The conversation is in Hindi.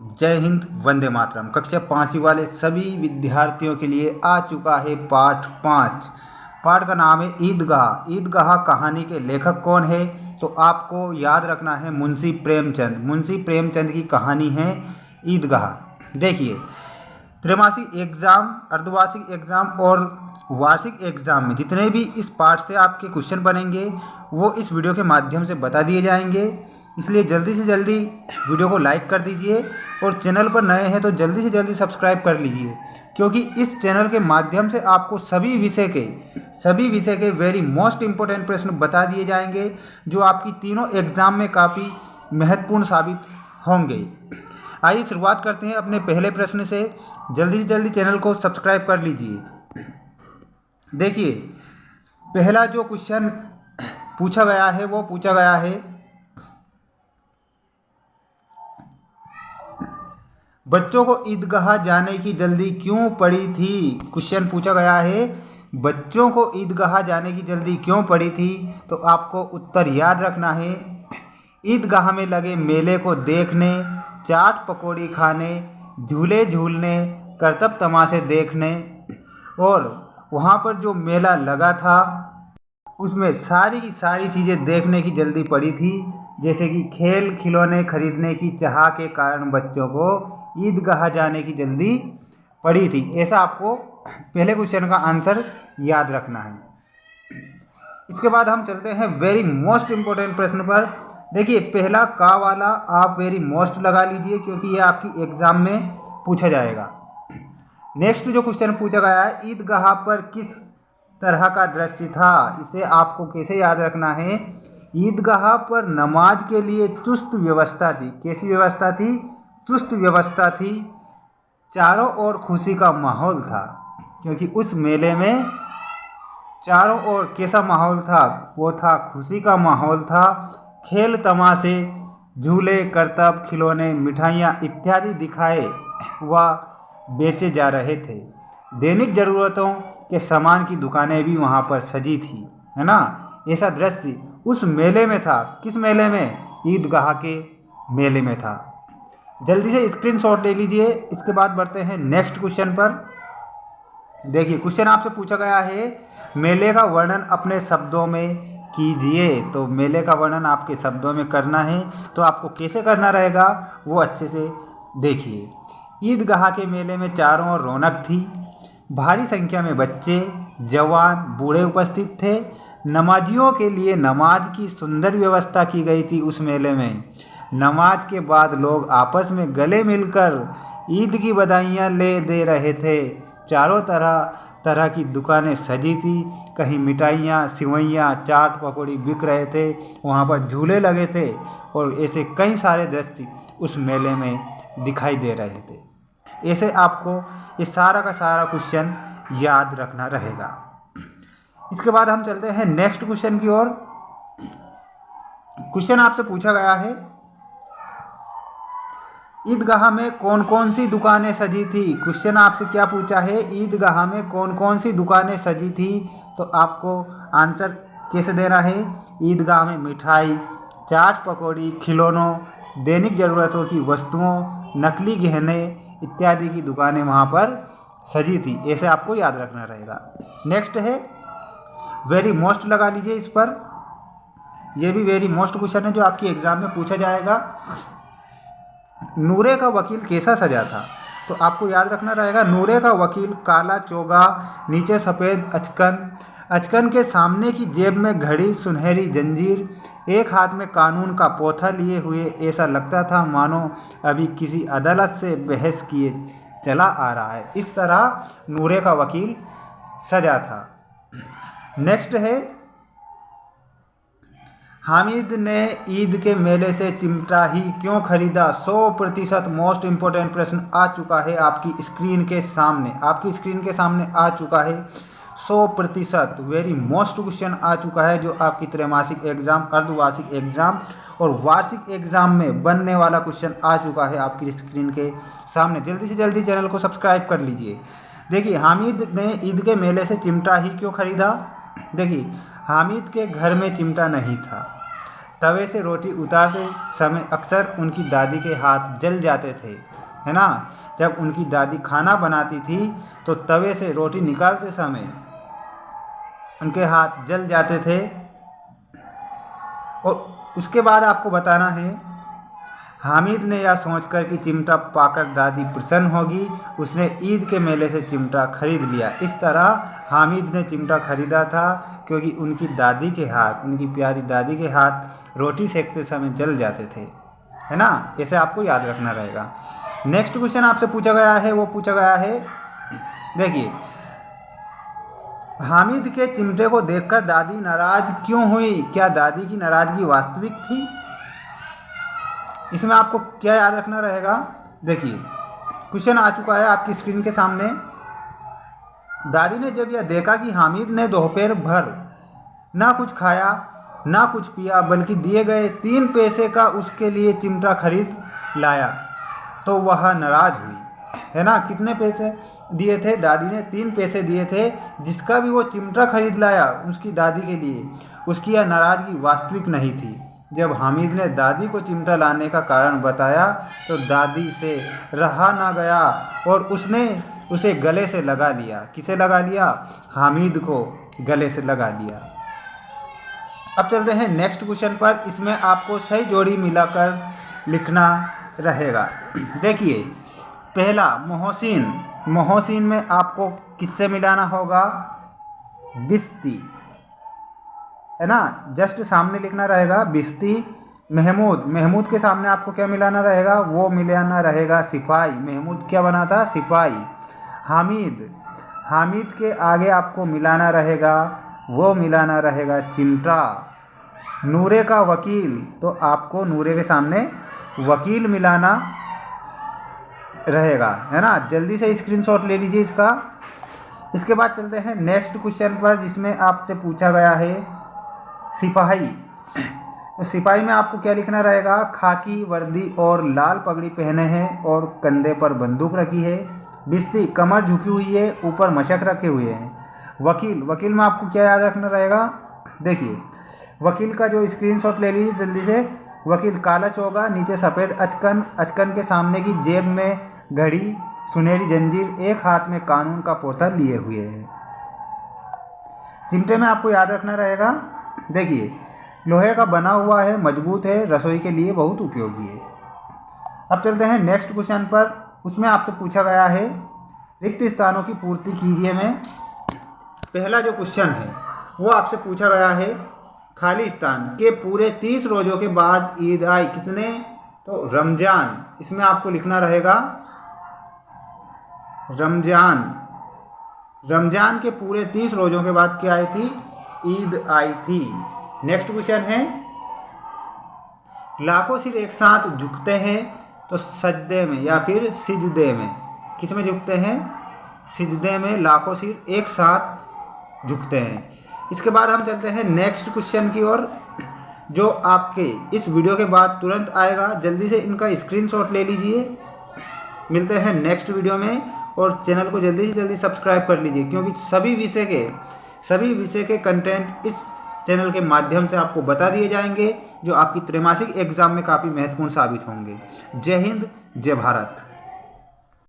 जय हिंद, वंदे मातरम। कक्षा 5वीं वाले सभी विद्यार्थियों के लिए आ चुका है पाठ 5। पाठ का नाम है ईदगाह। ईदगाह कहानी के लेखक कौन है? तो आपको याद रखना है मुंशी प्रेमचंद। मुंशी प्रेमचंद की कहानी है ईदगाह। देखिए, त्रैमासिक एग्ज़ाम, अर्धवार्षिक एग्ज़ाम और वार्षिक एग्ज़ाम में जितने भी इस पाठ से आपके क्वेश्चन बनेंगे वो इस वीडियो के माध्यम से बता दिए जाएंगे। इसलिए जल्दी से जल्दी वीडियो को लाइक कर दीजिए और चैनल पर नए हैं तो जल्दी से जल्दी सब्सक्राइब कर लीजिए, क्योंकि इस चैनल के माध्यम से आपको सभी विषय के वेरी मोस्ट इम्पोर्टेंट प्रश्न बता दिए जाएंगे जो आपकी तीनों एग्ज़ाम में काफ़ी महत्वपूर्ण साबित होंगे। आइए शुरुआत करते हैं अपने पहले प्रश्न से। जल्दी से जल्दी चैनल को सब्सक्राइब कर लीजिए। देखिए, पहला जो क्वेश्चन पूछा गया है वो पूछा गया है, बच्चों को ईदगाह जाने की जल्दी क्यों पड़ी थी। क्वेश्चन पूछा गया है, बच्चों को ईदगाह जाने की जल्दी क्यों पड़ी थी। तो आपको उत्तर याद रखना है, ईदगाह में लगे मेले को देखने, चाट पकौड़ी खाने, झूले झूलने, करतब तमाशे देखने। और वहाँ पर जो मेला लगा था उसमें सारी की सारी चीज़ें देखने की जल्दी पड़ी थी, जैसे कि खेल खिलौने खरीदने की चाह के कारण बच्चों को ईदगाह जाने की जल्दी पड़ी थी। ऐसा आपको पहले क्वेश्चन का आंसर याद रखना है। इसके बाद हम चलते हैं वेरी मोस्ट इम्पोर्टेंट प्रश्न पर। देखिए, पहला का वाला आप वेरी मोस्ट लगा लीजिए, क्योंकि ये आपकी एग्जाम में पूछा जाएगा। नेक्स्ट जो क्वेश्चन पूछा गया है, ईदगाह पर किस तरह का दृश्य था। इसे आपको कैसे याद रखना है, ईदगाह पर नमाज के लिए चुस्त व्यवस्था थी। कैसी व्यवस्था थी? चुस्त व्यवस्था थी। चारों ओर खुशी का माहौल था, क्योंकि उस मेले में चारों ओर कैसा माहौल था? वो था खुशी का माहौल था। खेल तमाशे, झूले, करतब, खिलौने, मिठाइयाँ इत्यादि दिखाए व बेचे जा रहे थे। दैनिक ज़रूरतों के सामान की दुकानें भी वहाँ पर सजी थी, है ना। ऐसा दृश्य उस मेले में था। किस मेले में? ईदगाह के मेले में था। जल्दी से स्क्रीनशॉट ले लीजिए। इसके बाद बढ़ते हैं नेक्स्ट क्वेश्चन पर। देखिए, क्वेश्चन आपसे पूछा गया है, मेले का वर्णन अपने शब्दों में कीजिए। तो मेले का वर्णन आपके शब्दों में करना है, तो आपको कैसे करना रहेगा वो अच्छे से देखिए। ईदगाह के मेले में चारों ओर रौनक थी। भारी संख्या में बच्चे, जवान, बूढ़े उपस्थित थे। नमाजियों के लिए नमाज की सुंदर व्यवस्था की गई थी। उस मेले में नमाज के बाद लोग आपस में गले मिलकर ईद की बधाइयाँ ले दे रहे थे। चारों तरह की दुकानें सजी थी। कहीं मिठाइयाँ, सिवैयाँ, चाट पकौड़ी बिक रहे थे। वहाँ पर झूले लगे थे और ऐसे कई सारे दृश्य उस मेले में दिखाई दे रहे थे। ऐसे आपको ये सारा का सारा क्वेश्चन याद रखना रहेगा। इसके बाद हम चलते हैं नेक्स्ट क्वेश्चन की ओर। क्वेश्चन आपसे पूछा गया है, ईदगाह में कौन कौन सी दुकानें सजी थी। क्वेश्चन आपसे क्या पूछा है, ईदगाह में कौन कौन सी दुकानें सजी थी। तो आपको आंसर कैसे देना है, ईदगाह में मिठाई, चाट पकौड़ी, खिलौनों, दैनिक ज़रूरतों की वस्तुओं, नकली गहने इत्यादि की दुकानें वहाँ पर सजी थी। ऐसे आपको याद रखना रहेगा। नेक्स्ट है, वेरी मोस्ट लगा लीजिए इस पर। यह भी वेरी मोस्ट क्वेश्चन है जो आपकी एग्जाम में पूछा जाएगा। नूरे का वकील कैसा सजा था। तो आपको याद रखना रहेगा, नूरे का वकील काला चोगा, नीचे सफ़ेद अचकन के सामने की जेब में घड़ी, सुनहरी जंजीर, एक हाथ में कानून का पोथा लिए हुए। ऐसा लगता था मानो अभी किसी अदालत से बहस किए चला आ रहा है। इस तरह नूरे का वकील सजा था। नेक्स्ट है, हामिद ने ईद के मेले से चिमटा ही क्यों खरीदा। 100% मोस्ट इम्पोर्टेंट प्रश्न आ चुका है आपकी स्क्रीन के सामने आ चुका है। 100% वेरी मोस्ट क्वेश्चन आ चुका है जो आपकी त्रैमासिक एग्जाम, अर्धवार्षिक एग्जाम और वार्षिक एग्जाम में बनने वाला क्वेश्चन आ चुका है आपकी स्क्रीन के सामने। जल्दी से जल्दी चैनल को सब्सक्राइब कर लीजिए। देखिए, हामिद ने ईद के मेले से चिमटा ही क्यों खरीदा। देखिए, हामिद के घर में चिमटा नहीं था। तवे से रोटी उतारते समय अक्सर उनकी दादी के हाथ जल जाते थे, है ना। जब उनकी दादी खाना बनाती थी तो तवे से रोटी निकालते समय उनके हाथ जल जाते थे। और उसके बाद आपको बताना है, हामिद ने यह सोचकर कि चिमटा पाकर दादी प्रसन्न होगी, उसने ईद के मेले से चिमटा खरीद लिया। इस तरह हामिद ने चिमटा खरीदा था क्योंकि उनकी दादी के हाथ, उनकी प्यारी दादी के हाथ रोटी सेकते समय जल जाते थे, है ना। ऐसे आपको याद रखना रहेगा। नेक्स्ट क्वेश्चन आपसे पूछा गया है, वो पूछा गया है, देखिए, हामिद के चिमटे को देखकर दादी नाराज क्यों हुई? क्या दादी की नाराजगी वास्तविक थी? इसमें आपको क्या याद रखना रहेगा? देखिए, क्वेश्चन आ चुका है आपकी स्क्रीन के सामने। दादी ने जब यह देखा कि हामिद ने दोपहर भर ना कुछ खाया ना कुछ पिया, बल्कि दिए गए 3 पैसे का उसके लिए चिमटा खरीद लाया, तो वह नाराज हुई, है ना। कितने पैसे दिए थे? दादी ने 3 पैसे दिए थे, जिसका भी वो चिमटा खरीद लाया उसकी दादी के लिए। उसकी यह नाराजगी वास्तविक नहीं थी। जब हामिद ने दादी को चिमटा लाने का कारण बताया तो दादी से रहा ना गया और उसने उसे गले से लगा लिया। किसे लगा लिया? हामिद को गले से लगा लिया। अब चलते हैं नेक्स्ट क्वेश्चन पर। इसमें आपको सही जोड़ी मिलाकर लिखना रहेगा। देखिए, पहला मोहसिन, मोहसिन में आपको किससे मिलाना होगा? बिस्ती, है ना, जस्ट सामने लिखना रहेगा बिस्ती। महमूद, महमूद के सामने आपको क्या मिलाना रहेगा? वो मिलाना रहेगा सिपाही। महमूद क्या बना था? सिपाही। हामिद, हामिद के आगे आपको मिलाना रहेगा, वो मिलाना रहेगा चिमटा। नूरे का वकील, तो आपको नूरे के सामने वकील मिलाना रहेगा, है ना। जल्दी से स्क्रीनशॉट ले लीजिए इसका। इसके बाद चलते हैं नेक्स्ट क्वेश्चन पर, जिसमें आपसे पूछा गया है सिपाही। तो सिपाही में आपको क्या लिखना रहेगा? खाकी वर्दी और लाल पगड़ी पहने हैं और कंधे पर बंदूक रखी है। बिस्ती, कमर झुकी हुई है, ऊपर मशक रखे हुए हैं। वकील, वकील में आपको क्या याद रखना रहेगा? देखिए, वकील का जो स्क्रीनशॉट ले लीजिए जल्दी से। वकील काला चोगा, नीचे सफ़ेद अचकन, अचकन के सामने की जेब में घड़ी, सुनहरी जंजीर, एक हाथ में कानून का पोथा लिए हुए है। चिमटे में आपको याद रखना रहेगा, देखिए, लोहे का बना हुआ है, मजबूत है, रसोई के लिए बहुत उपयोगी है। अब चलते हैं नेक्स्ट क्वेश्चन पर। उसमें आपसे पूछा गया है रिक्त स्थानों की पूर्ति कीजिए में पहला जो क्वेश्चन है वो आपसे पूछा गया है, खाली स्थान के पूरे 30 रोज़ों के बाद ईद आई, कितने? तो रमजान। इसमें आपको लिखना रहेगा रमजान। रमजान के पूरे 30 रोज़ों के बाद क्या आई थी? ईद आई थी। नेक्स्ट क्वेश्चन है, लाखों सिर एक साथ झुकते हैं तो सजदे में या फिर सिजदे में, किस में झुकते हैं? सिजदे में लाखों सिर एक साथ झुकते हैं। इसके बाद हम चलते हैं नेक्स्ट क्वेश्चन की ओर, जो आपके इस वीडियो के बाद तुरंत आएगा। जल्दी से इनका स्क्रीनशॉट ले लीजिए। मिलते हैं नेक्स्ट वीडियो में, और चैनल को जल्दी से जल्दी सब्सक्राइब कर लीजिए, क्योंकि सभी विषय के कंटेंट इस चैनल के माध्यम से आपको बता दिए जाएंगे, जो आपकी त्रैमासिक एग्जाम में काफ़ी महत्वपूर्ण साबित होंगे। जय हिंद, जय भारत।